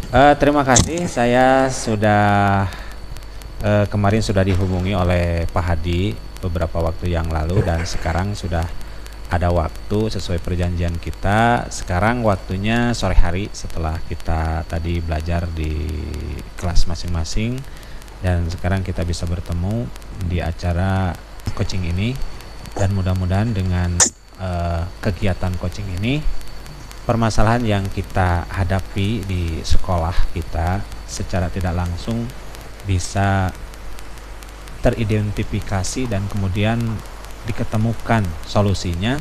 Terima kasih. Saya sudah kemarin sudah dihubungi oleh Pak Hadi beberapa waktu yang lalu dan sekarang sudah ada waktu sesuai perjanjian kita. Sekarang waktunya sore hari setelah kita tadi belajar di kelas masing-masing dan sekarang kita bisa bertemu di acara coaching ini dan mudah-mudahan dengan kegiatan coaching ini permasalahan yang kita hadapi di sekolah kita secara tidak langsung bisa teridentifikasi dan kemudian diketemukan solusinya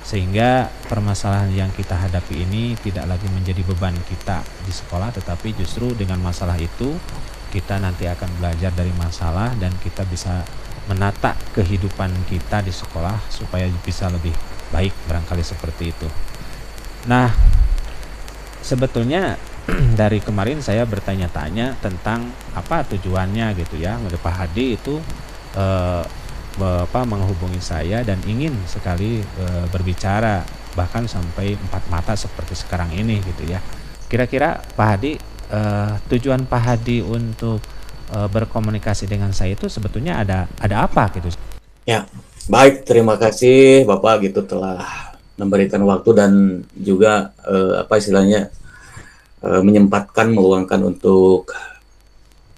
sehingga permasalahan yang kita hadapi ini tidak lagi menjadi beban kita di sekolah, tetapi justru dengan masalah itu kita nanti akan belajar dari masalah dan kita bisa menata kehidupan kita di sekolah supaya bisa lebih baik, barangkali seperti itu. Nah, sebetulnya dari kemarin saya bertanya-tanya tentang apa tujuannya gitu ya. Pak Hadi itu eh, menghubungi saya dan ingin sekali berbicara bahkan sampai empat mata seperti sekarang ini gitu ya. Kira-kira Pak Hadi, tujuan Pak Hadi untuk berkomunikasi dengan saya itu sebetulnya ada apa gitu? Ya, baik. Terima kasih Bapak gitu telah memberikan waktu dan juga apa istilahnya menyempatkan meluangkan untuk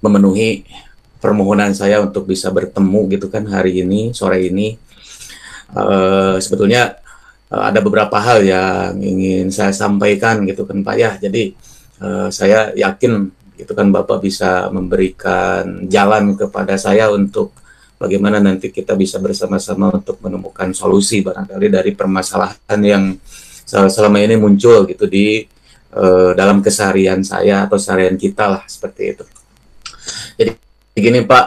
memenuhi permohonan saya untuk bisa bertemu gitu kan hari ini sore ini. Sebetulnya ada beberapa hal yang ingin saya sampaikan gitu kan Pak ya. Jadi saya yakin gitu kan Bapak bisa memberikan jalan kepada saya untuk bagaimana nanti kita bisa bersama-sama untuk menemukan solusi barangkali dari permasalahan yang selama ini muncul gitu di dalam keseharian saya atau seharian kita lah seperti itu. Jadi gini Pak,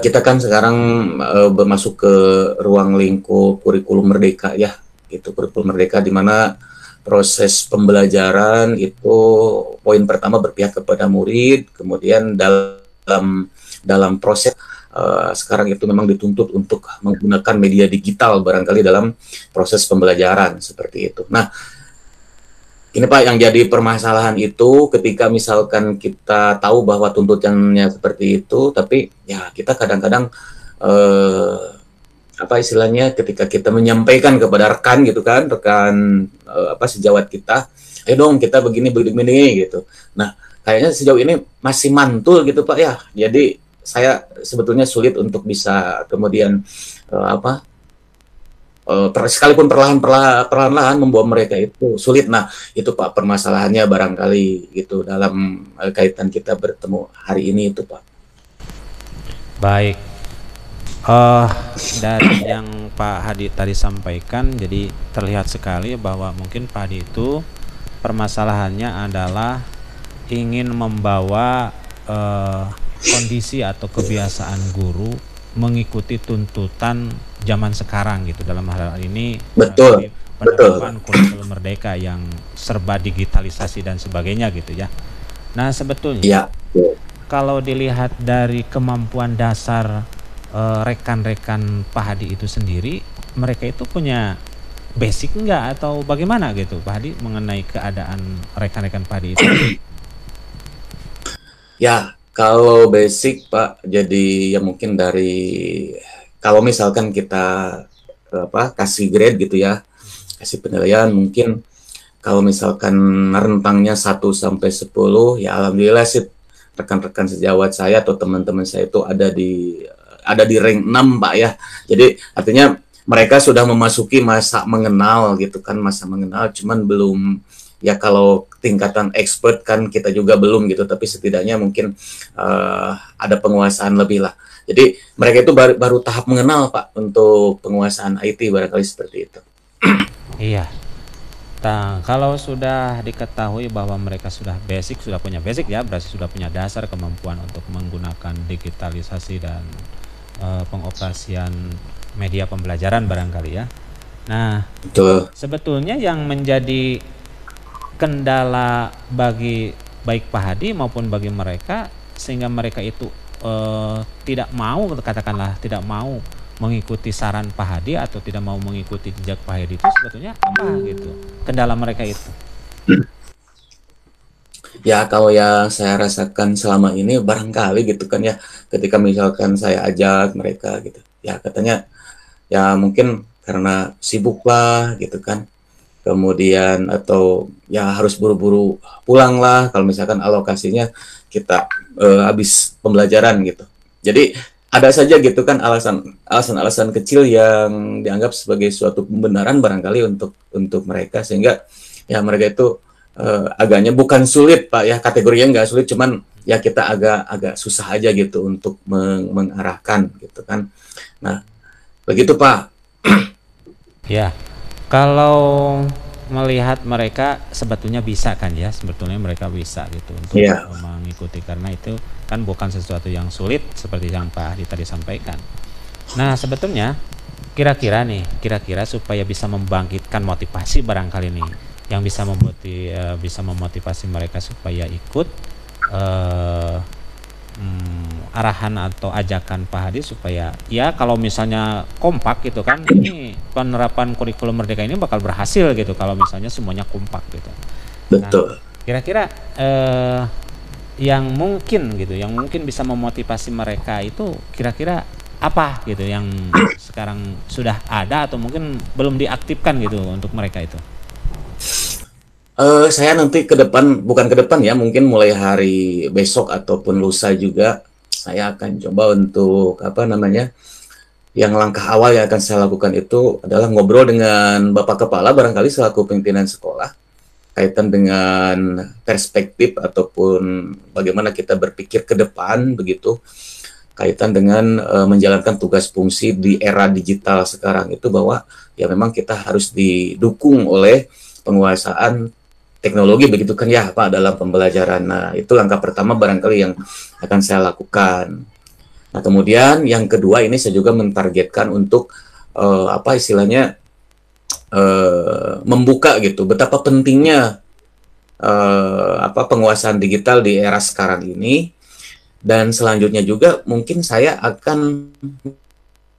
kita kan sekarang bermasuk ke ruang lingkup kurikulum merdeka ya, itu kurikulum merdeka di mana proses pembelajaran itu poin pertama berpihak kepada murid, kemudian dalam proses sekarang itu memang dituntut untuk menggunakan media digital barangkali dalam proses pembelajaran seperti itu. Nah, ini Pak yang jadi permasalahan itu ketika misalkan kita tahu bahwa tuntutannya seperti itu, tapi ya kita kadang-kadang apa istilahnya ketika kita menyampaikan kepada rekan gitu kan, rekan apa sejawat kita, ayo dong kita begini begini gitu. Nah, kayaknya sejauh ini masih mantul gitu Pak ya. Jadi saya sebetulnya sulit untuk bisa kemudian apa sekalipun perlahan-lahan membawa mereka itu sulit. Nah, itu Pak permasalahannya barangkali gitu dalam kaitan kita bertemu hari ini itu Pak. Baik. Eh, dari yang Pak Hadi tadi sampaikan, jadi terlihat sekali bahwa mungkin Pak Hadi itu permasalahannya adalah ingin membawa eh, kondisi atau kebiasaan guru mengikuti tuntutan zaman sekarang gitu. Dalam hal ini Betul, barangkali betul. penerapan kurikulum merdeka yang serba digitalisasi dan sebagainya gitu ya. Nah, sebetulnya Ya, kalau dilihat dari kemampuan dasar rekan-rekan Pak Hadi itu sendiri, mereka itu punya basic enggak atau bagaimana gitu Pak Hadi mengenai keadaan rekan-rekan Pak Hadi itu? ya kalau basic Pak, jadi ya mungkin dari kalau misalkan kita apa kasih grade gitu ya, kasih penilaian mungkin kalau misalkan rentangnya 1 sampai 10 ya alhamdulillah sih rekan-rekan sejawat saya atau teman-teman saya itu ada di rank 6 Pak ya. Jadi artinya mereka sudah memasuki masa mengenal gitu kan, masa mengenal cuman belum ya kalau tingkatan expert kan kita juga belum gitu, tapi setidaknya mungkin ada penguasaan lebih lah. Jadi mereka itu baru tahap mengenal Pak untuk penguasaan IT barangkali seperti itu. Iya. Nah, kalau sudah diketahui bahwa mereka sudah basic, sudah punya basic ya, berarti sudah punya dasar kemampuan untuk menggunakan digitalisasi dan pengoperasian media pembelajaran barangkali ya. Nah, Betul. sebetulnya yang menjadi kendala bagi baik Pak Hadi maupun bagi mereka sehingga mereka itu tidak mau katakanlah tidak mau mengikuti saran Pak Hadi atau tidak mau mengikuti jejak Pak Hadi itu sebetulnya apa gitu kendala mereka itu? Ya kalau yang saya rasakan selama ini barangkali gitu kan ya, ketika misalkan saya ajak mereka gitu, ya katanya ya mungkin karena sibuk lah gitu kan, kemudian atau ya harus buru-buru pulang lah kalau misalkan alokasinya kita habis pembelajaran gitu. Jadi ada saja gitu kan alasan-alasan kecil yang dianggap sebagai suatu pembenaran barangkali untuk mereka, sehingga ya mereka itu agaknya bukan sulit Pak ya, kategorinya nggak sulit, cuman ya kita agak agak susah aja gitu untuk mengarahkan gitu kan. Nah begitu Pak. Ya, kalau melihat mereka sebetulnya bisa kan ya, sebetulnya mereka bisa gitu untuk Iya. mengikuti karena itu kan bukan sesuatu yang sulit seperti yang Pak Hadi tadi sampaikan. Nah, sebetulnya kira-kira supaya bisa membangkitkan motivasi barangkali nih yang bisa memotivasi mereka supaya ikut eh, arahan atau ajakan Pak Hadi supaya ya kalau misalnya kompak gitu kan, ini penerapan kurikulum merdeka ini bakal berhasil gitu kalau misalnya semuanya kompak gitu. Nah, Betul. kira-kira yang mungkin bisa memotivasi mereka itu kira-kira apa gitu yang sekarang sudah ada atau mungkin belum diaktifkan gitu untuk mereka itu. Saya nanti ke depan, bukan ke depan ya, mungkin mulai hari besok ataupun lusa juga, saya akan coba untuk apa namanya, yang langkah awal yang akan saya lakukan itu adalah ngobrol dengan Bapak Kepala barangkali selaku pimpinan sekolah, kaitan dengan perspektif ataupun bagaimana kita berpikir ke depan begitu, kaitan dengan menjalankan tugas fungsi di era digital sekarang itu, bahwa ya memang kita harus didukung oleh penguasaan teknologi begitu kan ya Pak dalam pembelajaran. Nah itu langkah pertama barangkali yang akan saya lakukan. Nah kemudian yang kedua ini saya juga mentargetkan untuk apa istilahnya membuka gitu betapa pentingnya apa penguasaan digital di era sekarang ini, dan selanjutnya juga mungkin saya akan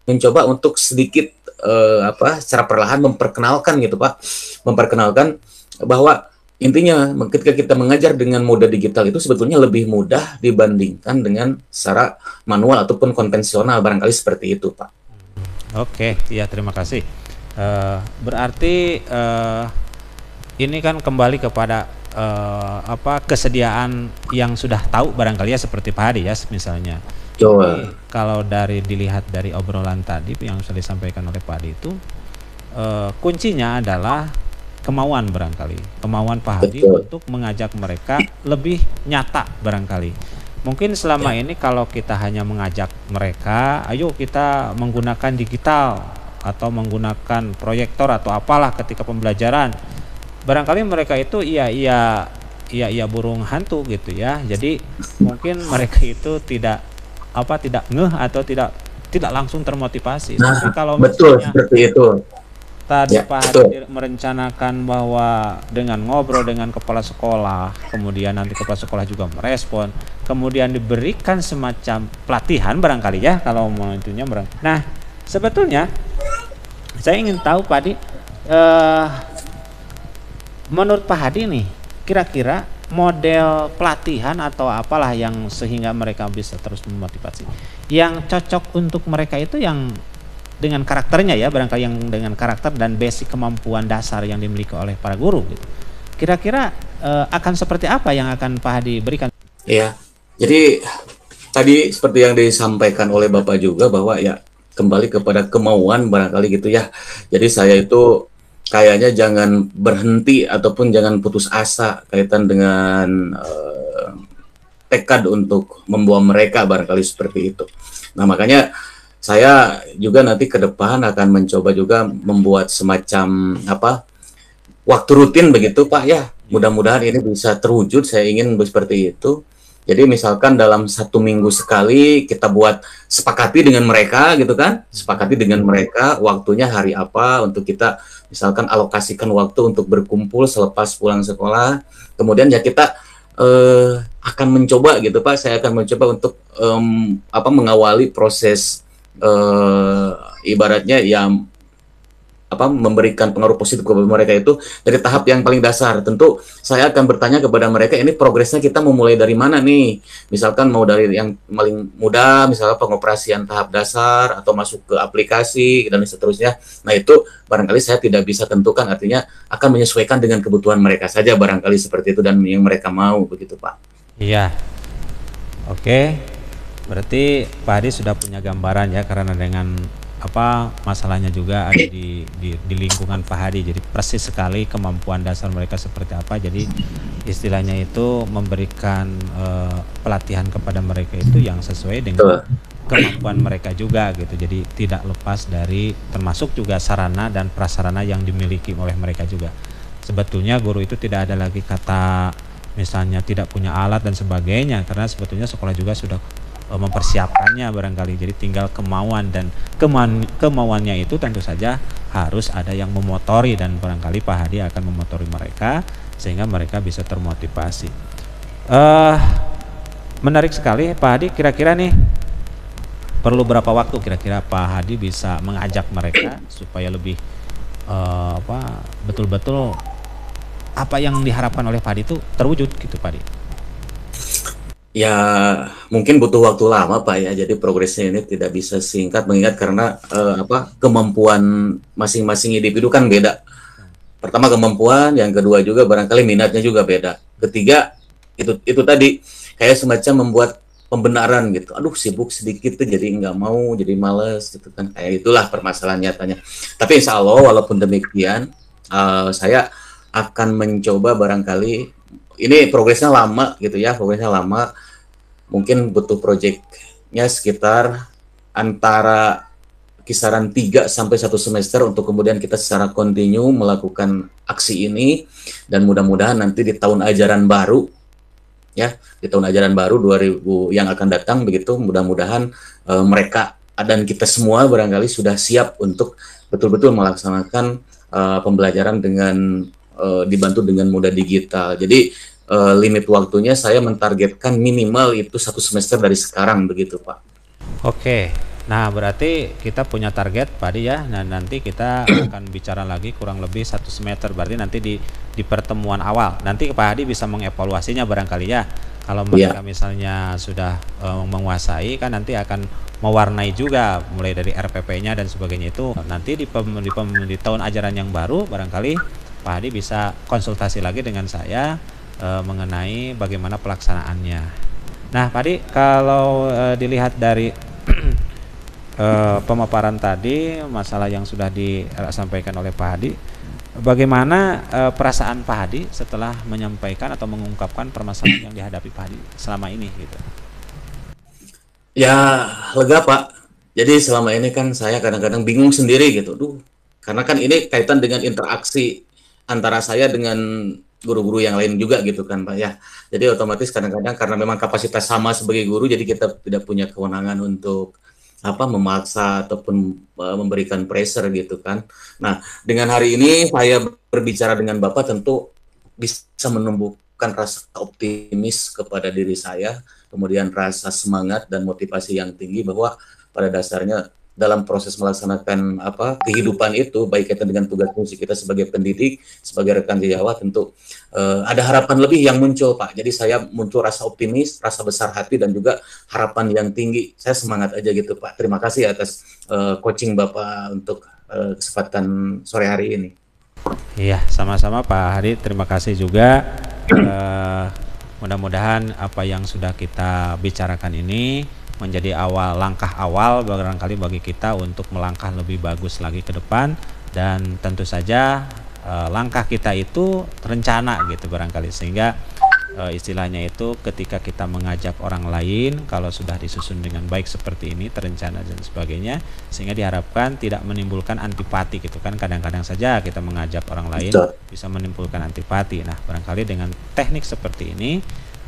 mencoba untuk sedikit apa secara perlahan memperkenalkan gitu Pak, memperkenalkan bahwa intinya ketika kita mengajar dengan moda digital itu sebetulnya lebih mudah dibandingkan dengan secara manual ataupun konvensional, barangkali seperti itu Pak. Oke, ya terima kasih. Berarti ini kan kembali kepada apa kesediaan yang sudah tahu barangkali ya seperti Pak Hadi ya misalnya. Ini Coba. kalau dilihat dari obrolan tadi yang sudah disampaikan oleh Pak Hadi itu kuncinya adalah kemauan barangkali, kemauan Pak Hadi Betul. untuk mengajak mereka lebih nyata barangkali. Mungkin selama ini kalau kita hanya mengajak mereka, ayo kita menggunakan digital atau menggunakan proyektor atau apalah ketika pembelajaran. Barangkali mereka itu iya burung hantu gitu ya. Jadi mungkin mereka itu tidak ngeh atau tidak langsung termotivasi. Nah Tapi kalau betul misalnya seperti itu tadi ya. Pak Betul. Hadi merencanakan bahwa dengan ngobrol dengan kepala sekolah, kemudian nanti kepala sekolah juga merespon, kemudian diberikan semacam pelatihan barangkali ya kalau mau itunya barangkali. Nah, sebetulnya saya ingin tahu Pak Hadi, menurut Pak Hadi nih, kira-kira model pelatihan atau apalah yang sehingga mereka bisa terus memotivasi, yang cocok untuk mereka itu yang dengan karakternya ya, barangkali yang dengan karakter dan basic kemampuan dasar yang dimiliki oleh para guru gitu. Kira-kira akan seperti apa yang akan Pak Hadi berikan? Ya, jadi tadi seperti yang disampaikan oleh Bapak juga bahwa ya kembali kepada kemauan barangkali gitu ya. Jadi saya itu kayaknya jangan berhenti ataupun jangan putus asa kaitan dengan tekad untuk membawa mereka barangkali seperti itu. Nah makanya saya juga nanti ke depan akan mencoba juga membuat semacam apa waktu rutin begitu Pak ya. Mudah-mudahan ini bisa terwujud. Saya ingin seperti itu. Jadi misalkan dalam 1 minggu sekali kita buat sepakati dengan mereka gitu kan, sepakati dengan mereka waktunya hari apa untuk kita misalkan alokasikan waktu untuk berkumpul selepas pulang sekolah. Kemudian ya kita akan mencoba gitu Pak, saya akan mencoba untuk apa mengawali proses ibaratnya ya memberikan pengaruh positif kepada mereka itu dari tahap yang paling dasar. Tentu saya akan bertanya kepada mereka, ini progresnya kita mau mulai dari mana nih? Misalkan mau dari yang paling mudah, misalnya pengoperasian tahap dasar atau masuk ke aplikasi dan seterusnya. Nah, itu barangkali saya tidak bisa tentukan, artinya akan menyesuaikan dengan kebutuhan mereka saja barangkali seperti itu dan yang mereka mau begitu, Pak. Iya, oke. Berarti Pak Hadi sudah punya gambaran ya, karena dengan apa masalahnya juga ada di lingkungan Pak Hadi. Jadi persis sekali kemampuan dasar mereka seperti apa. Jadi istilahnya itu memberikan pelatihan kepada mereka itu yang sesuai dengan Betul. kemampuan mereka juga gitu. Jadi tidak lepas dari, termasuk juga sarana dan prasarana yang dimiliki oleh mereka juga. Sebetulnya guru itu tidak ada lagi kata misalnya tidak punya alat dan sebagainya, karena sebetulnya sekolah juga sudah mempersiapkannya barangkali. Jadi tinggal kemauan, dan kemauannya itu tentu saja harus ada yang memotori, dan barangkali Pak Hadi akan memotori mereka sehingga mereka bisa termotivasi. Menarik sekali Pak Hadi. Kira-kira nih perlu berapa waktu kira-kira Pak Hadi bisa mengajak mereka supaya lebih betul-betul apa yang diharapkan oleh Pak Hadi itu terwujud gitu Pak Hadi? Ya, mungkin butuh waktu lama, Pak, ya. Jadi progresnya ini tidak bisa singkat, mengingat karena kemampuan masing-masing individu kan beda. Pertama kemampuan, yang kedua juga barangkali minatnya juga beda. Ketiga itu tadi kayak semacam membuat pembenaran gitu. Aduh, sibuk sedikit tuh jadi nggak mau, jadi males gitu kan. Kayak itulah permasalahan nyatanya. Tapi insya Allah walaupun demikian, saya akan mencoba barangkali ini progresnya lama gitu ya, progresnya lama. Mungkin butuh proyeknya sekitar antara kisaran 3 sampai 1 semester untuk kemudian kita secara kontinu melakukan aksi ini, dan mudah-mudahan nanti di tahun ajaran baru ya, di tahun ajaran baru 2000 yang akan datang begitu, mudah-mudahan mereka dan kita semua barangkali sudah siap untuk betul-betul melaksanakan pembelajaran dengan dibantu dengan moda digital. Jadi limit waktunya saya mentargetkan minimal itu 1 semester dari sekarang begitu, Pak. Oke, nah berarti kita punya target Pak Hadi ya. Nah nanti kita akan bicara lagi kurang lebih 1 semester. Berarti nanti di pertemuan awal nanti Pak Hadi bisa mengevaluasinya barangkali ya. Kalau mereka Ya, misalnya sudah menguasai, kan nanti akan mewarnai juga mulai dari RPP-nya dan sebagainya. Itu nanti di tahun ajaran yang baru barangkali Pak Hadi bisa konsultasi lagi dengan saya mengenai bagaimana pelaksanaannya. Nah, Pak Hadi, kalau dilihat dari pemaparan tadi, masalah yang sudah disampaikan oleh Pak Hadi, bagaimana perasaan Pak Hadi setelah menyampaikan atau mengungkapkan permasalahan yang dihadapi Pak Hadi selama ini gitu? ya lega, Pak. Jadi selama ini kan saya kadang-kadang bingung sendiri gitu. Duh, karena kan ini kaitan dengan interaksi antara saya dengan guru-guru yang lain juga gitu kan, Pak ya. Jadi otomatis kadang-kadang karena memang kapasitas sama sebagai guru, jadi kita tidak punya kewenangan untuk memaksa ataupun memberikan pressure gitu kan. Nah, dengan hari ini saya berbicara dengan Bapak tentu bisa menumbuhkan rasa optimis kepada diri saya, kemudian rasa semangat dan motivasi yang tinggi bahwa pada dasarnya dalam proses melaksanakan kehidupan itu, baik kaitan dengan tugas fungsi kita sebagai pendidik, sebagai rekan sejawat, tentu ada harapan lebih yang muncul, Pak. Jadi saya muncul rasa optimis, rasa besar hati, dan juga harapan yang tinggi. Saya semangat aja gitu, Pak. Terima kasih atas coaching Bapak untuk kesempatan sore hari ini. Iya, sama-sama Pak Hadi. Terima kasih juga. Mudah-mudahan apa yang sudah kita bicarakan ini menjadi langkah awal barangkali bagi kita untuk melangkah lebih bagus lagi ke depan, dan tentu saja langkah kita itu terencana gitu barangkali, sehingga istilahnya itu ketika kita mengajak orang lain, kalau sudah disusun dengan baik seperti ini, terencana dan sebagainya, sehingga diharapkan tidak menimbulkan antipati gitu kan. Kadang-kadang saja kita mengajak orang lain bisa menimbulkan antipati. Nah barangkali dengan teknik seperti ini,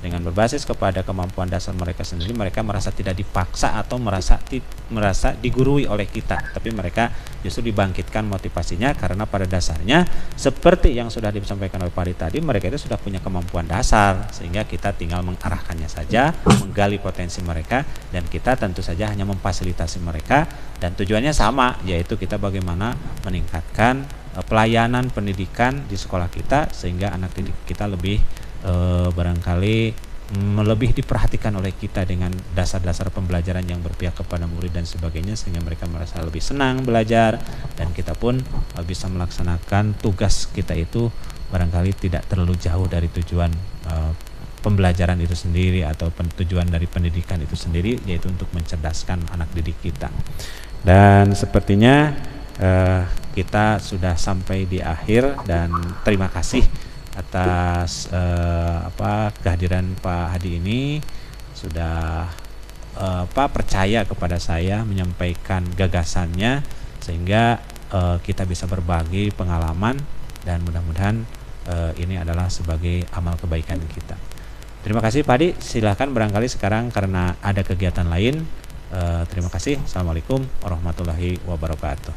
dengan berbasis kepada kemampuan dasar mereka sendiri, mereka merasa tidak dipaksa atau merasa digurui oleh kita, tapi mereka justru dibangkitkan motivasinya karena pada dasarnya seperti yang sudah disampaikan oleh Pak Adi tadi, mereka itu sudah punya kemampuan dasar, sehingga kita tinggal mengarahkannya saja, menggali potensi mereka, dan kita tentu saja hanya memfasilitasi mereka, dan tujuannya sama, yaitu kita bagaimana meningkatkan pelayanan pendidikan di sekolah kita sehingga anak didik kita lebih barangkali lebih diperhatikan oleh kita dengan dasar-dasar pembelajaran yang berpihak kepada murid dan sebagainya, sehingga mereka merasa lebih senang belajar, dan kita pun bisa melaksanakan tugas kita itu barangkali tidak terlalu jauh dari tujuan pembelajaran itu sendiri atau tujuan dari pendidikan itu sendiri, yaitu untuk mencerdaskan anak didik kita. Dan sepertinya kita sudah sampai di akhir, dan terima kasih atas kehadiran Pak Hadi ini, sudah percaya kepada saya menyampaikan gagasannya, sehingga kita bisa berbagi pengalaman, dan mudah-mudahan ini adalah sebagai amal kebaikan kita. Terima kasih Pak Hadi, silahkan barangkali sekarang karena ada kegiatan lain. Terima kasih. Assalamualaikum warahmatullahi wabarakatuh.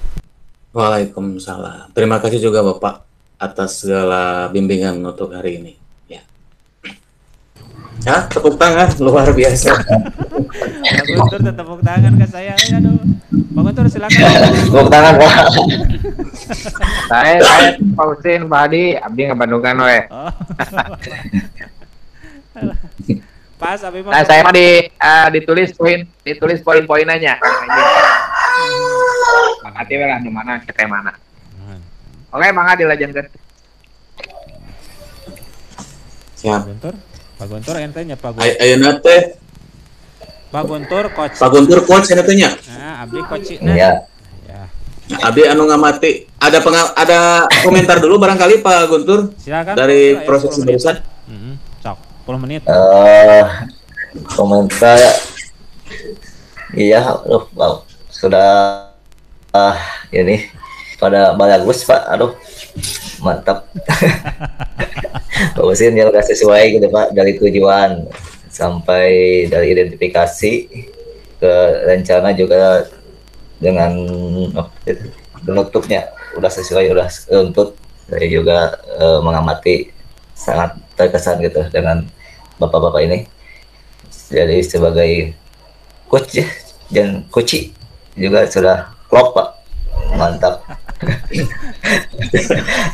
Waalaikumsalam. Terima kasih juga Bapak atas segala bimbingan untuk hari ini. Ya, tepuk tangan luar biasa. Pak Guntur tepuk tangan ke saya. Aduh, Pak Guntur silakan. Tepuk tangan Pak. Saya Pak Husin, Pak Hadi, abdi ngabandungkan we. Oh. Pas, nah, saya mah ditulis poin-poinannya. Makasih lah di mana kita mana. Oke, mangga dilanjutkan. Siap. Pak Guntur entenya Pak Guntur. Ayeuna teh Pak Guntur coach. Pak Guntur coach cenah teh nya. Nah, abdi coach. Iya. Ya. Abdi anu ngamati. Ada komentar dulu barangkali Pak Guntur. Silakan. Dari proses barusan. Sok, 10 menit. Komentar. Iya, wow. Sudah ini pada bagus Pak, aduh mantap. Pak Husin yang udah sesuai gitu Pak, dari tujuan sampai dari identifikasi ke rencana juga dengan penutupnya udah sesuai, udah runtut. Saya juga mengamati, sangat terkesan gitu dengan bapak-bapak ini. Jadi sebagai coach ya, dan coach juga sudah klop Pak, mantap.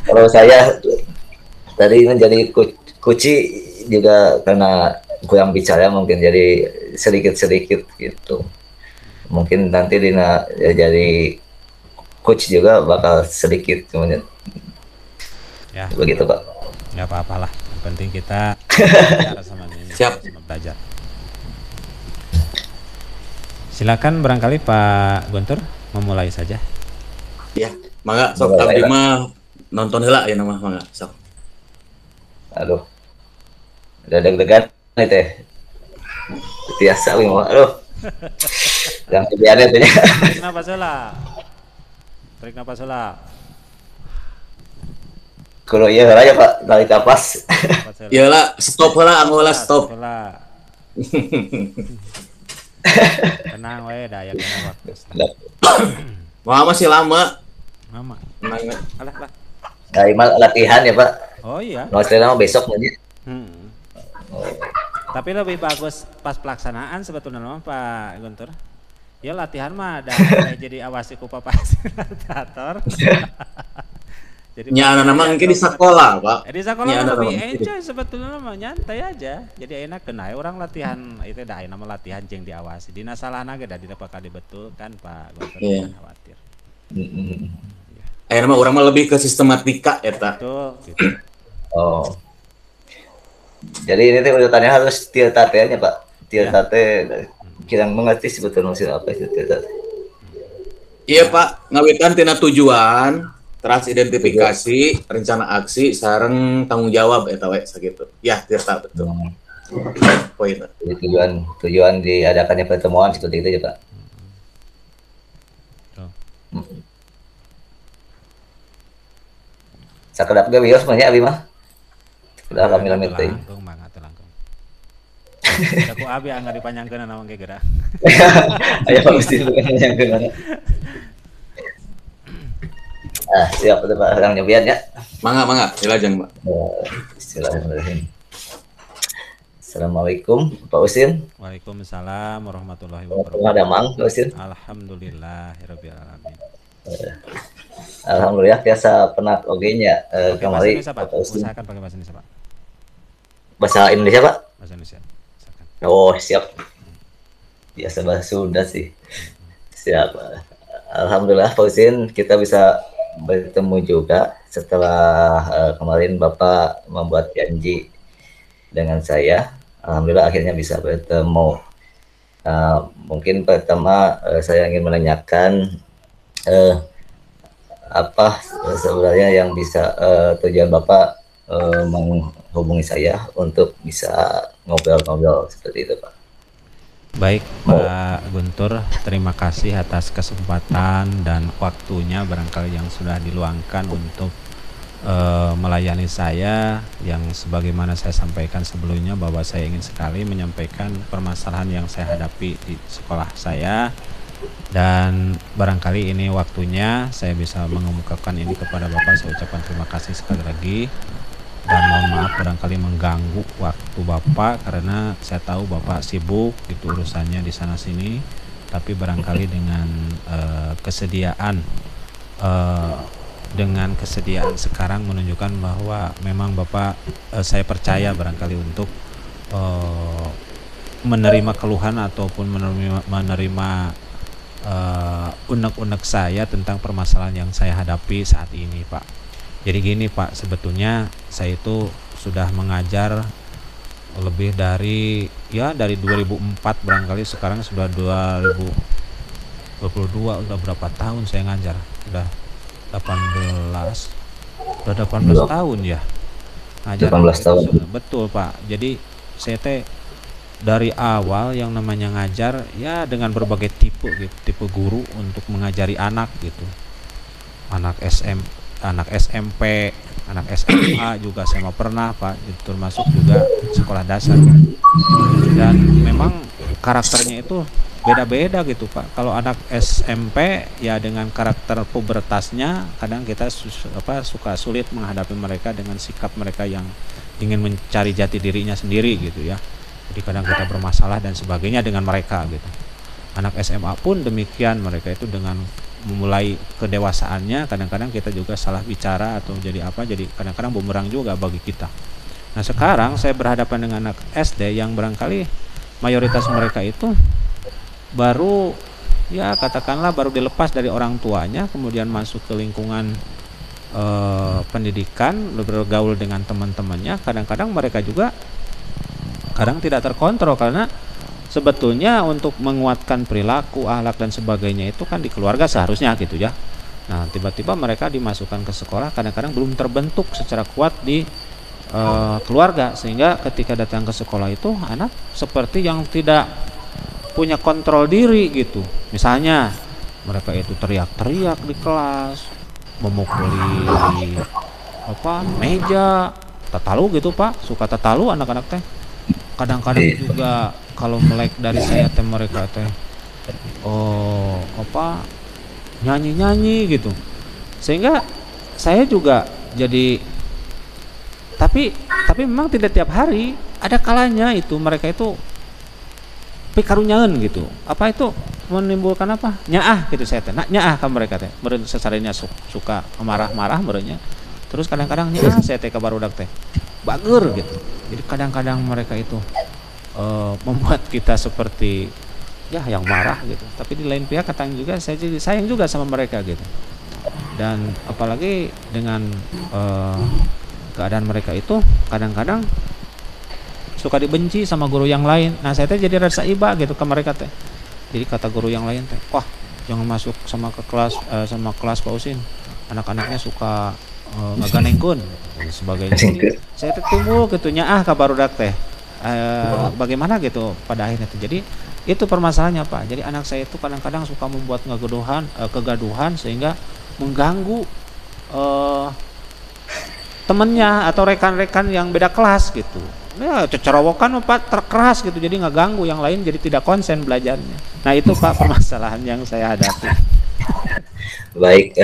Kalau saya tadi menjadi kuci juga karena kurang bicara, mungkin jadi sedikit-sedikit gitu. Mungkin nanti Dina jadi coach juga bakal sedikit semuanya. Ya. Begitu Pak. Nggak apa-apalah. Yang penting kita bicara sama ini. Siap. Sama belajar. Silakan barangkali Pak Guntur memulai saja. Ya, mangga sok abdi mah nonton heula ya nama mangga sok. Aduh. Udah deg-degan nih teh. Biasa we mah. Aduh. Yang kebiasaan teh. Tarik napas heula. Tarik napas heula. Kalau iya heula ya Pak, tarik napas. Iyalah, stop heula, anu heula stop. Tenang we, daya kena waktu. Wah, masih lama. Lama. Alah. Dari latihan ya Pak. Oh iya. Latihan nama besok aja. Tapi lebih bagus pas pelaksanaan sebetulnya mah Pak Guntur. Ya latihan mah dan jadi awasi ku Pak fasilitator. Jadi nya anak-anak mungkin di sekolah, Pak. Di sekolah lebih enjoy sebetulnya mah, nyantai aja. Jadi enak kena orang latihan itu dah nama latihan jeung diawasi. Dina salahna ge da dina bakal dibetulkan Pak Guntur, jangan khawatir. Nama orang mah lebih ke sistematika eta. Betul gitu. Oh. Jadi ini teh urutannya harus tia-tate-nya Pak. Tia-tate kira mengerti sebetulnya apa itu tia-tate. Iya Pak, ngawitan tina tujuan, terus identifikasi, rencana aksi, sareng tanggung jawab eta we sakitu. Ya, tia-tate betul. Poin. Jadi tujuan diadakannya pertemuan seperti itu ya Pak. Sakedap ge wios mah nya abi mah. Udah kami lamit teh. Langkung. Aku abi nggak dipanjangkeun nama ge geura. Ayo Pak Usin bukan yang gimana. Siap itu Pak Kang Nyobian ya. Mangga, silakan Pak. Bismillahirrahmanirrahim. Assalamualaikum Pak Usin. Waalaikumsalam warahmatullahi Rumah wabarakatuh. Damang Pak Usin. Alhamdulillahirabbil alamin. Alhamdulillah biasa penat ogenya Pakai bahasa kemarin Indonesia, Pak. Pak Usin. Usahakan pakai bahasa Indonesia, Pak. Bahasa Indonesia Pak. Bahasa Indonesia. Usahakan. Oh siap. Biasa bahasa Sunda sih. Siap. Alhamdulillah Pak Usin kita bisa bertemu juga setelah kemarin Bapak membuat janji dengan saya. Alhamdulillah akhirnya bisa bertemu. Mungkin pertama saya ingin menanyakan apa sebenarnya yang bisa tujuan Bapak menghubungi saya untuk bisa ngobrol-ngobrol seperti itu Pak. Baik, Pak Guntur, terima kasih atas kesempatan dan waktunya barangkali yang sudah diluangkan untuk melayani saya, yang sebagaimana saya sampaikan sebelumnya bahwa saya ingin sekali menyampaikan permasalahan yang saya hadapi di sekolah saya, dan barangkali ini waktunya saya bisa mengemukakan ini kepada Bapak. Saya ucapkan terima kasih sekali lagi dan mohon maaf barangkali mengganggu waktu Bapak karena saya tahu Bapak sibuk gitu urusannya di sana sini, tapi barangkali dengan kesediaan sekarang menunjukkan bahwa memang Bapak saya percaya barangkali untuk menerima keluhan ataupun menerima unek-unek saya tentang permasalahan yang saya hadapi saat ini, Pak. Jadi gini, Pak, sebetulnya saya itu sudah mengajar lebih dari 2004 barangkali, sekarang sudah 2022, udah berapa tahun saya ngajar? Udah 18 tahun ya ngajar. 18 tahun. Betul, Pak. Jadi saya dari awal yang namanya ngajar ya dengan berbagai tipe gitu, tipe guru untuk mengajari anak gitu. Anak SMP, anak SMA juga saya mau pernah, Pak, termasuk juga sekolah dasar. Dan memang karakternya itu beda-beda gitu, Pak. Kalau anak SMP ya dengan karakter pubertasnya kadang kita suka sulit menghadapi mereka dengan sikap mereka yang ingin mencari jati dirinya sendiri gitu ya. Jadi kadang kita bermasalah dan sebagainya dengan mereka gitu. Anak SMA pun demikian, mereka itu dengan memulai kedewasaannya kadang-kadang kita juga salah bicara atau jadi kadang-kadang bumerang juga bagi kita. Nah, sekarang saya berhadapan dengan anak SD yang barangkali mayoritas mereka itu baru ya katakanlah baru dilepas dari orang tuanya, kemudian masuk ke lingkungan pendidikan, bergaul dengan teman-temannya. Kadang-kadang mereka juga kadang tidak terkontrol karena sebetulnya untuk menguatkan perilaku, akhlak dan sebagainya itu kan di keluarga seharusnya gitu ya. Nah, tiba-tiba mereka dimasukkan ke sekolah kadang-kadang belum terbentuk secara kuat di keluarga, sehingga ketika datang ke sekolah itu anak seperti yang tidak punya kontrol diri gitu. Misalnya mereka itu teriak-teriak di kelas, memukuli meja, tatalu gitu, Pak. Suka tatalu anak-anak teh. Kadang-kadang juga kalau melek dari saya teh mereka teh nyanyi-nyanyi gitu. Sehingga saya juga jadi tapi memang tidak tiap hari, ada kalanya itu mereka itu pikarunyaeun gitu. Apa itu menimbulkan apa? Nyaah gitu saya teh. Nyaah ka mereka teh. Meureun sasarenya suka marah-marah meureunnya. Terus kadang-kadang nyaah saya teh ka barudak teh. Bageur gitu. Jadi kadang-kadang mereka itu membuat kita seperti ya yang marah gitu. Tapi di lain pihak kadang juga saya jadi sayang juga sama mereka gitu. Dan apalagi dengan keadaan mereka itu kadang-kadang suka dibenci sama guru yang lain. Nah, saya teh jadi rasa iba gitu ke mereka teh. Jadi kata guru yang lain teh, wah jangan masuk sama kelas Pak Usin. Anak-anaknya suka ngaganengkeun dan sebagainya. Jadi, saya teh timbul gitu nyaah ka barudak teh. Bagaimana gitu pada akhirnya teh. Jadi itu permasalahannya, Pak. Jadi anak saya itu kadang-kadang suka membuat kegaduhan sehingga mengganggu temennya atau rekan-rekan yang beda kelas gitu. Ya cecerowokan Pak terkeras gitu, jadi nggak ganggu yang lain, jadi tidak konsen belajarnya. Nah itu Pak permasalahan yang saya hadapi. Baik,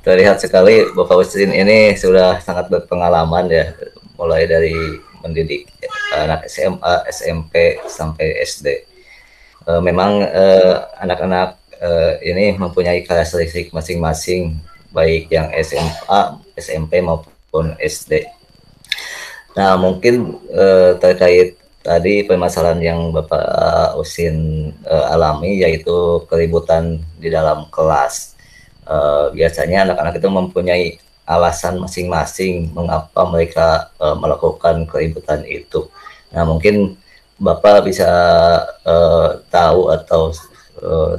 terlihat sekali Bapak Ustin ini sudah sangat berpengalaman ya, mulai dari mendidik anak SMA, SMP sampai SD. Memang anak-anak ini mempunyai karakteristik masing-masing, baik yang SMA, SMP maupun SD. Nah, mungkin terkait tadi permasalahan yang Bapak Usin alami, yaitu keributan di dalam kelas. Biasanya anak-anak itu mempunyai alasan masing-masing mengapa mereka melakukan keributan itu. Nah, mungkin Bapak bisa tahu atau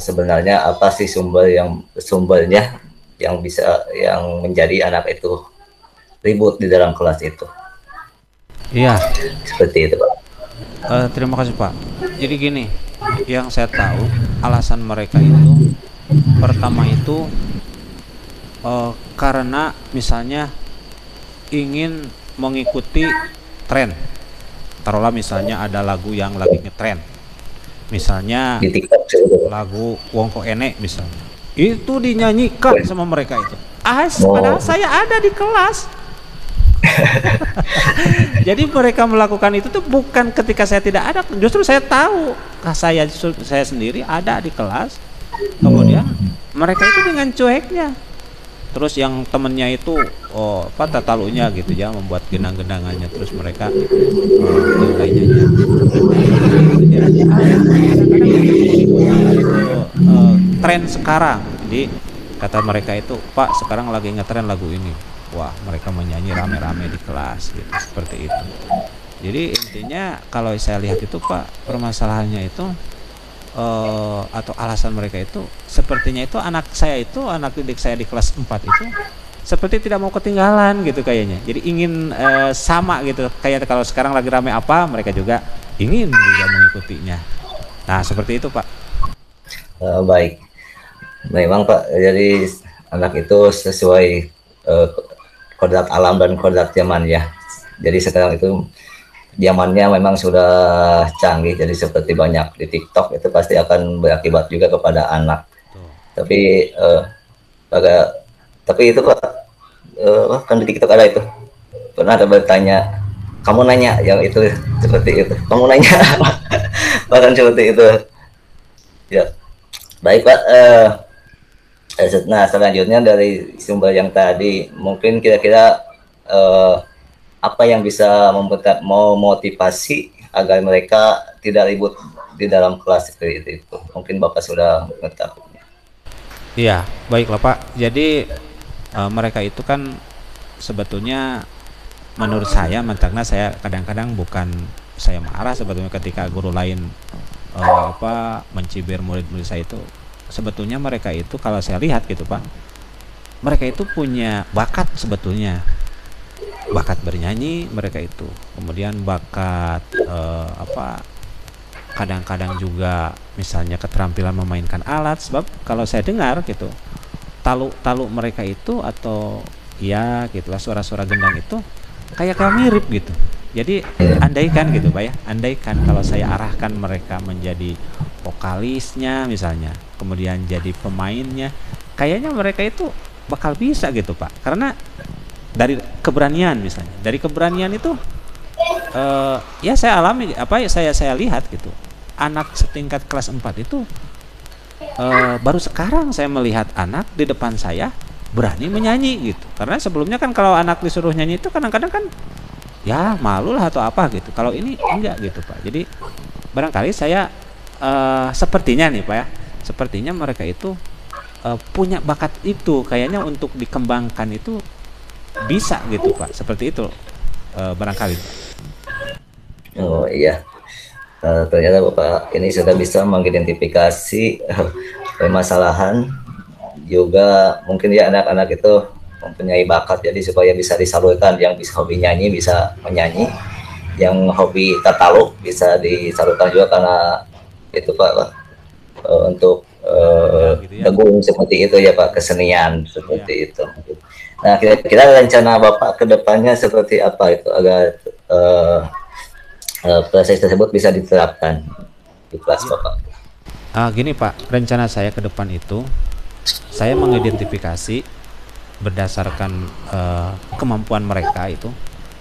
sebenarnya apa sih sumbernya yang menjadi anak itu ribut di dalam kelas itu. Iya. Seperti itu, Pak. Terima kasih Pak. Jadi gini, yang saya tahu alasan mereka itu pertama itu karena misalnya ingin mengikuti tren. Taruhlah misalnya ada lagu yang lagi ngetren, misalnya Di TikTok lagu Wongko Enek misalnya, itu dinyanyikan sama mereka itu. Padahal saya ada di kelas. Jadi mereka melakukan itu tuh bukan ketika saya tidak ada, justru saya tahu saya sendiri ada di kelas. Kemudian mereka itu dengan cueknya. Terus yang temennya itu tatalunya gitu ya, membuat genang-genangannya, terus mereka mulai nyanyi. Tren sekarang. Jadi kata mereka itu, Pak sekarang lagi ngetren lagu ini. Wah, mereka menyanyi rame-rame di kelas gitu, seperti itu. Jadi intinya kalau saya lihat itu Pak, permasalahannya itu atau alasan mereka itu sepertinya itu anak didik saya di kelas 4 itu seperti tidak mau ketinggalan gitu kayaknya. Jadi ingin sama gitu, kayak kalau sekarang lagi rame apa, mereka juga ingin juga mengikutinya. Nah, seperti itu Pak. Baik. Memang Pak, jadi anak itu sesuai kodrat alam dan kodrat zaman ya. Jadi sekarang itu zamannya memang sudah canggih, jadi seperti banyak di TikTok itu pasti akan berakibat juga kepada anak. Tapi itu Pak, kan di TikTok ada itu, pernah ada bertanya, kamu nanya yang itu seperti itu, kamu nanya bahkan seperti itu ya. Baik Pak, nah selanjutnya dari sumber yang tadi, mungkin kira-kira apa yang bisa memotivasi agar mereka tidak ribut di dalam kelas seperti itu? Mungkin Bapak sudah mengetahui. Iya, baiklah Pak. Jadi mereka itu kan sebetulnya menurut saya, karena saya kadang-kadang bukan saya marah sebetulnya ketika guru lain mencibir murid-murid saya itu. Sebetulnya mereka itu kalau saya lihat gitu Pak, mereka itu punya bakat sebetulnya. Bakat bernyanyi mereka itu, kemudian bakat kadang-kadang juga misalnya keterampilan memainkan alat. Sebab kalau saya dengar gitu, talu mereka itu atau ya gitulah suara-suara gendang itu kayak mirip gitu. Jadi andaikan gitu Pak ya, andaikan kalau saya arahkan mereka menjadi vokalisnya misalnya, kemudian jadi pemainnya, kayaknya mereka itu bakal bisa gitu Pak. Karena dari keberanian misalnya, dari keberanian itu ya saya alami, saya lihat gitu, anak setingkat kelas 4 itu baru sekarang saya melihat anak di depan saya berani menyanyi gitu. Karena sebelumnya kan kalau anak disuruh nyanyi itu kadang-kadang kan ya malu lah atau apa gitu. Kalau ini enggak gitu Pak. Jadi barangkali saya sepertinya nih Pak ya, sepertinya mereka itu punya bakat itu, kayaknya untuk dikembangkan itu bisa gitu Pak, seperti itu barangkali Pak. Oh iya, ternyata Bapak ini sudah bisa mengidentifikasi permasalahan juga. Mungkin ya anak-anak itu mempunyai bakat, jadi supaya bisa disalurkan, yang bisa hobi nyanyi bisa menyanyi, yang hobi tataluk bisa disalurkan juga, karena itu Pak untuk gitu ya. tegung seperti itu ya Pak, kesenian seperti Iya. itu. Nah, kira-kira rencana Bapak ke depannya seperti apa itu agar proses tersebut bisa diterapkan di kelas Iya. Bapak? Gini Pak, rencana saya ke depan itu saya mengidentifikasi berdasarkan kemampuan mereka itu.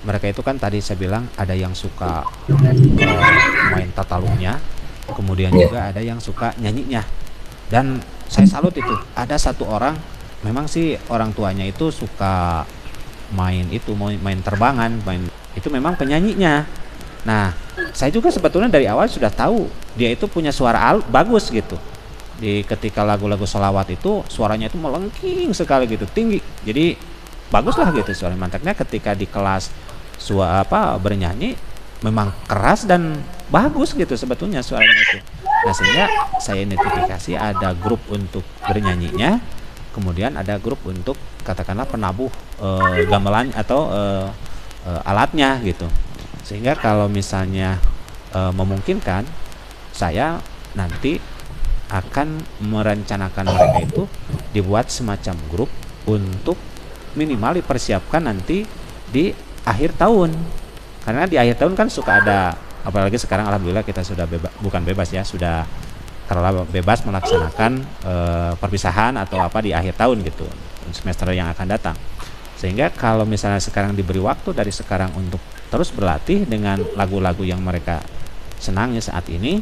Mereka itu kan tadi saya bilang ada yang suka main tataluknya, kemudian Ya, juga ada yang suka nyanyinya. Dan saya salut itu. Ada satu orang, memang sih orang tuanya itu suka main itu, main terbangan, main itu memang penyanyinya. Nah, saya juga sebetulnya dari awal sudah tahu dia itu punya suara bagus gitu. Di ketika lagu-lagu sholawat itu suaranya itu melengking sekali gitu, tinggi. Jadi bagus lah gitu suara mantaknya ketika di kelas bernyanyi memang keras dan bagus gitu sebetulnya suaranya itu. Nah, sehingga saya identifikasi ada grup untuk bernyanyinya, kemudian ada grup untuk katakanlah penabuh gamelan atau alatnya gitu. Sehingga kalau misalnya memungkinkan, saya nanti akan merencanakan mereka itu dibuat semacam grup untuk minimal dipersiapkan nanti di akhir tahun. Karena di akhir tahun kan suka ada, apalagi sekarang alhamdulillah kita sudah bukan bebas ya, sudah terlalu bebas melaksanakan perpisahan atau apa di akhir tahun gitu, semester yang akan datang. Sehingga kalau misalnya sekarang diberi waktu dari sekarang untuk terus berlatih dengan lagu-lagu yang mereka senangi saat ini,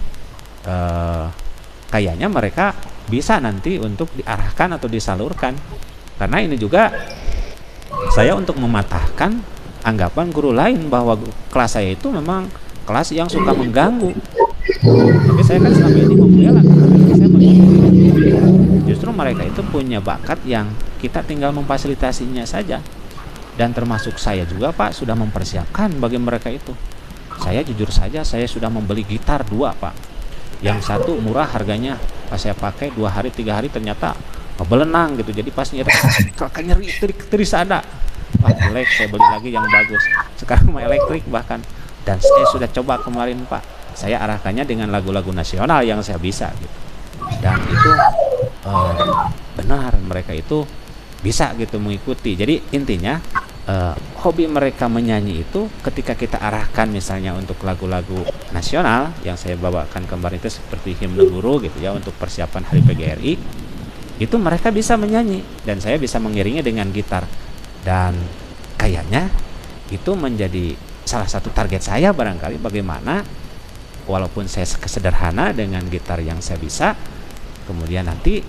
kayaknya mereka bisa nanti untuk diarahkan atau disalurkan. Karena ini juga saya untuk mematahkan anggapan guru lain bahwa kelas saya itu memang kelas yang suka mengganggu. Tapi saya kan selama ini membela, karena saya melihat justru mereka itu punya bakat yang kita tinggal memfasilitasinya saja. Dan termasuk saya juga Pak sudah mempersiapkan bagi mereka itu. Saya jujur saja saya sudah membeli gitar 2 Pak. Yang satu murah harganya, pas saya pakai 2 hari 3 hari ternyata belenang gitu. Jadi pas nyetir kakaknya nyeri ada. Wah jelek, saya beli lagi yang bagus. Sekarang mau elektrik bahkan. Dan saya sudah coba kemarin Pak, saya arahkannya dengan lagu-lagu nasional yang saya bisa gitu. Dan itu benar mereka itu bisa gitu mengikuti. Jadi intinya hobi mereka menyanyi itu ketika kita arahkan misalnya untuk lagu-lagu nasional yang saya bawakan kemarin itu seperti himne guru gitu ya, untuk persiapan Hari PGRI, itu mereka bisa menyanyi dan saya bisa mengiringi dengan gitar. Dan kayaknya itu menjadi salah satu target saya barangkali, bagaimana walaupun saya sederhana dengan gitar yang saya bisa, kemudian nanti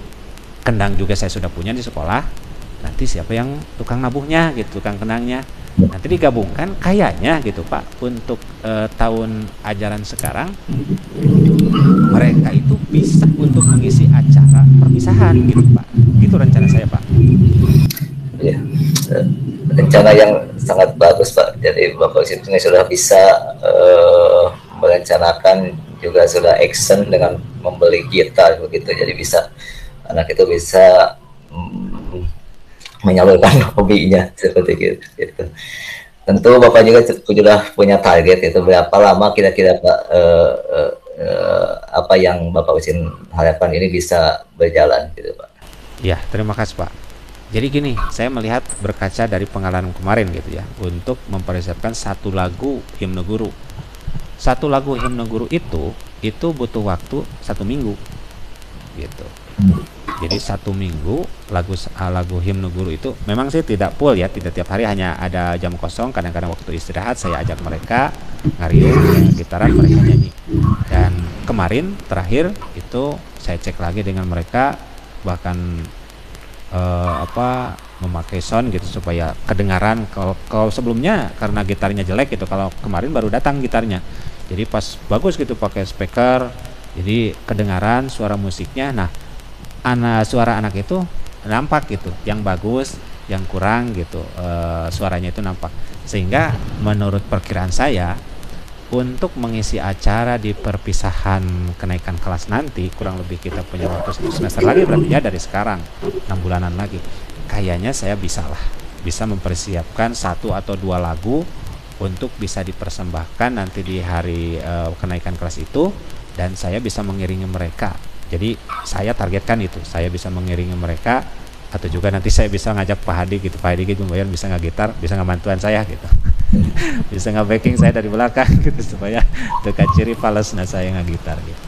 kendang juga saya sudah punya di sekolah, nanti siapa yang tukang nabuhnya gitu, tukang kendangnya nanti digabungkan kayaknya gitu Pak, untuk tahun ajaran sekarang mereka itu bisa untuk mengisi acara perpisahan gitu Pak. Gitu rencana saya Pak. Ya, rencana yang sangat bagus Pak. Jadi Bapak ini sudah bisa merencanakan, juga sudah action dengan membeli gitar begitu. Jadi bisa anak itu bisa menyalurkan hobinya seperti gitu. Tentu Bapak juga sudah punya target itu, berapa lama kira-kira Pak apa yang Bapak Usin harapkan ini bisa berjalan gitu Pak. Ya, terima kasih Pak. Jadi gini, saya melihat berkaca dari pengalaman kemarin gitu ya, untuk mempersiapkan satu lagu himne guru. Satu lagu himne guru itu butuh waktu 1 minggu gitu. Jadi 1 minggu lagu himne guru itu memang sih tidak full ya, tidak tiap hari, hanya ada jam kosong, kadang-kadang waktu istirahat saya ajak mereka ngariung gitaran, mereka nyanyi. Dan kemarin terakhir itu saya cek lagi dengan mereka, bahkan memakai sound gitu supaya kedengaran. Kalau sebelumnya karena gitarnya jelek gitu, kalau kemarin baru datang gitarnya, jadi pas bagus gitu pakai speaker, jadi kedengaran suara musiknya. Nah, suara anak itu nampak gitu, yang bagus, yang kurang gitu, suaranya itu nampak. Sehingga menurut perkiraan saya, untuk mengisi acara di perpisahan kenaikan kelas nanti, kurang lebih kita punya waktu 1 semester lagi berarti ya, dari sekarang 6 bulanan lagi. Kayaknya saya bisa mempersiapkan 1 atau 2 lagu untuk bisa dipersembahkan nanti di hari kenaikan kelas itu, dan saya bisa mengiringi mereka Jadi saya targetkan itu, saya bisa mengiringi mereka, atau juga nanti saya bisa ngajak Pak Hadi gitu, Pak Hadi gitu bisa nggak gitar, bisa nggak bantuan saya gitu. Bisa nggak backing saya dari belakang gitu, supaya dekat ciri fals nah saya nggak gitar gitu.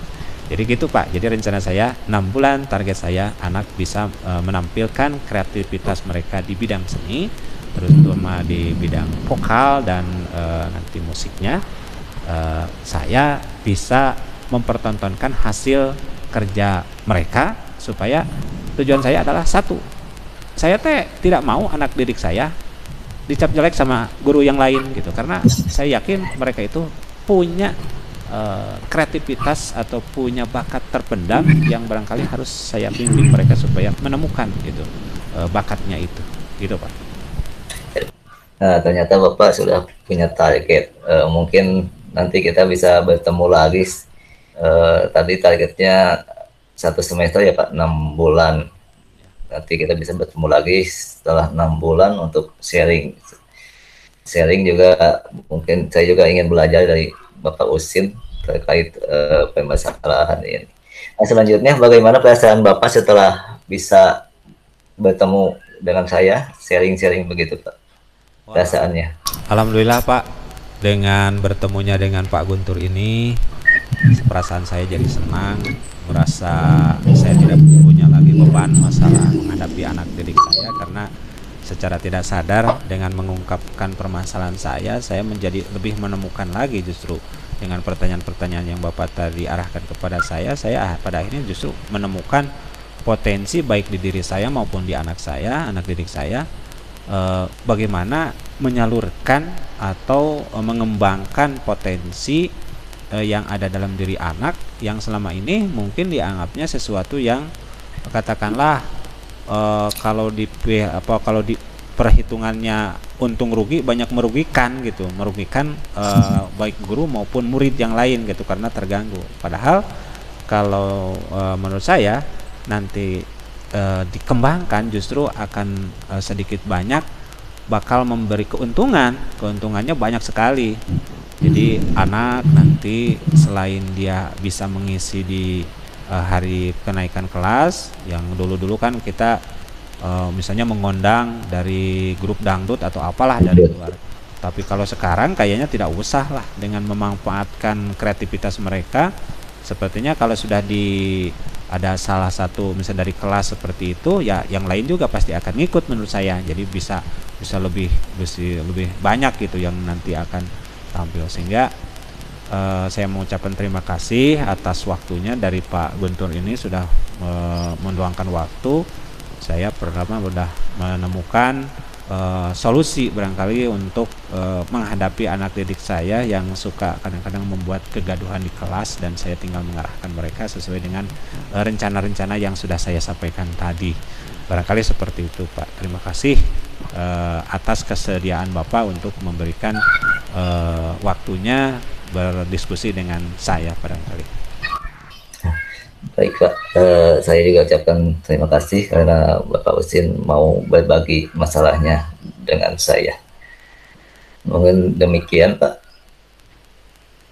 Jadi gitu Pak, jadi rencana saya 6 bulan target saya anak bisa menampilkan kreativitas mereka di bidang seni, terutama di bidang vokal dan nanti musiknya. Saya bisa mempertontonkan hasil kerja mereka, supaya tujuan saya adalah satu, saya tidak mau anak didik saya dicap jelek sama guru yang lain gitu, karena saya yakin mereka itu punya kreativitas atau punya bakat terpendam yang barangkali harus saya bimbing mereka supaya menemukan itu bakatnya itu gitu Pak. Nah, ternyata Bapak sudah punya target. Mungkin nanti kita bisa bertemu lagi. Tadi targetnya 1 semester ya Pak, 6 bulan. Nanti kita bisa bertemu lagi setelah 6 bulan untuk sharing juga. Mungkin saya juga ingin belajar dari Bapak Usin terkait permasalahan ini. Nah, selanjutnya bagaimana perasaan Bapak setelah bisa bertemu dengan saya, sharing-sharing begitu Pak, perasaannya? Alhamdulillah Pak, dengan bertemunya dengan Pak Guntur ini, perasaan saya jadi senang, merasa saya tidak punya lagi beban masalah menghadapi anak didik saya, karena secara tidak sadar dengan mengungkapkan permasalahan saya menjadi lebih menemukan lagi justru dengan pertanyaan-pertanyaan yang Bapak tadi arahkan kepada saya pada akhirnya justru menemukan potensi baik di diri saya maupun di anak didik saya, bagaimana menyalurkan atau mengembangkan potensi yang ada dalam diri anak yang selama ini mungkin dianggapnya sesuatu yang katakanlah kalau di perhitungannya untung rugi banyak merugikan gitu, baik guru maupun murid yang lain gitu karena terganggu. Padahal kalau menurut saya nanti dikembangkan justru akan sedikit banyak bakal memberi keuntungannya banyak sekali. Jadi anak nanti selain dia bisa mengisi di hari kenaikan kelas yang dulu kan kita misalnya mengundang dari grup dangdut atau apalah dari luar, tapi kalau sekarang kayaknya tidak usah lah, dengan memanfaatkan kreativitas mereka. Sepertinya kalau sudah ada salah satu misalnya dari kelas seperti itu ya, yang lain juga pasti akan ngikut menurut saya. Jadi bisa lebih banyak gitu yang nanti akan tampil, sehingga saya mengucapkan terima kasih atas waktunya dari Pak Guntur ini sudah meluangkan waktu. Saya pertama sudah menemukan solusi barangkali untuk menghadapi anak didik saya yang suka kadang-kadang membuat kegaduhan di kelas, dan saya tinggal mengarahkan mereka sesuai dengan rencana-rencana yang sudah saya sampaikan tadi. Barangkali seperti itu Pak. Terima kasih atas kesediaan Bapak untuk memberikan waktunya berdiskusi dengan saya barangkali. Baik Pak, saya juga ucapkan terima kasih karena Bapak Usin mau berbagi masalahnya dengan saya. Mungkin demikian Pak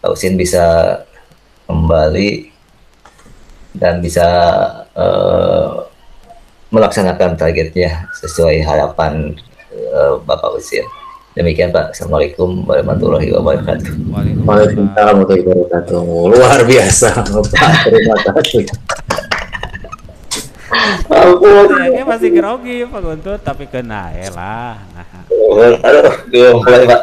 Usin bisa kembali dan bisa melaksanakan targetnya sesuai harapan Bapak Usin. Demikian Pak. Assalamualaikum warahmatullahi wabarakatuh. Waalaikumsalam warahmatullahi wabarakatuh. Luar biasa Bapak, terima kasih. Kayaknya masih grogi Pak Guntur, tapi kena lah. Aduh, mulai Pak.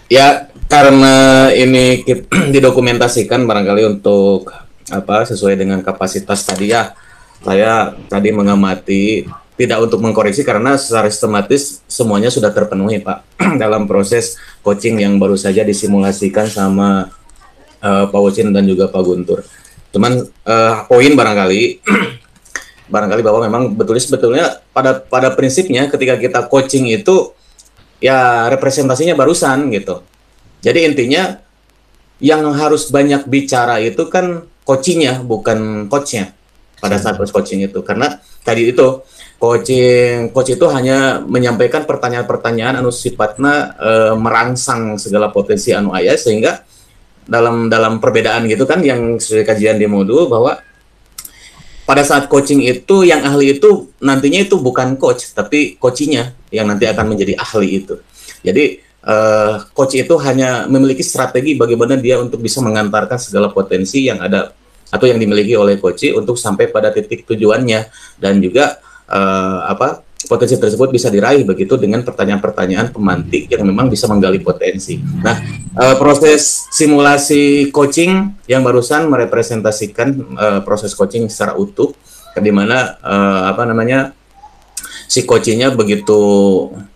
Ya, karena ini didokumentasikan barangkali untuk sesuai dengan kapasitas tadi ya. Saya tadi mengamati, tidak untuk mengkoreksi karena secara sistematis semuanya sudah terpenuhi Pak dalam proses coaching yang baru saja disimulasikan sama Pak Usin dan juga Pak Guntur. Cuman poin barangkali bahwa memang sebetulnya pada prinsipnya ketika kita coaching itu ya representasinya barusan gitu. Jadi intinya yang harus banyak bicara itu kan coachingnya, bukan coachnya pada saat coaching itu, karena tadi itu coach itu hanya menyampaikan pertanyaan-pertanyaan anu sifatnya merangsang segala potensi anu aya, sehingga dalam perbedaan gitu kan yang sesuai kajian di modul bahwa pada saat coaching itu yang ahli itu nantinya itu bukan coach tapi coachinya yang nanti akan menjadi ahli itu. Jadi coach itu hanya memiliki strategi bagaimana dia untuk bisa mengantarkan segala potensi yang ada atau yang dimiliki oleh coach untuk sampai pada titik tujuannya, dan juga potensi tersebut bisa diraih begitu dengan pertanyaan-pertanyaan pemantik yang memang bisa menggali potensi. Nah, proses simulasi coaching yang barusan merepresentasikan proses coaching secara utuh, di mana si coachingnya begitu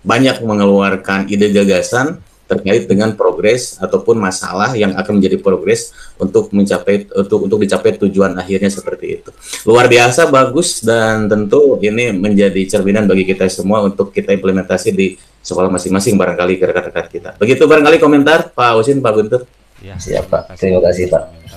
banyak mengeluarkan ide gagasan terkait dengan progres ataupun masalah yang akan menjadi progres untuk dicapai tujuan akhirnya seperti itu. Luar biasa bagus, dan tentu ini menjadi cerminan bagi kita semua untuk kita implementasi di sekolah masing-masing barangkali ke rekan-rekan kita. Begitu barangkali komentar Pak Usin, Pak Guntur. Ya, siap Pak. Terima kasih Pak.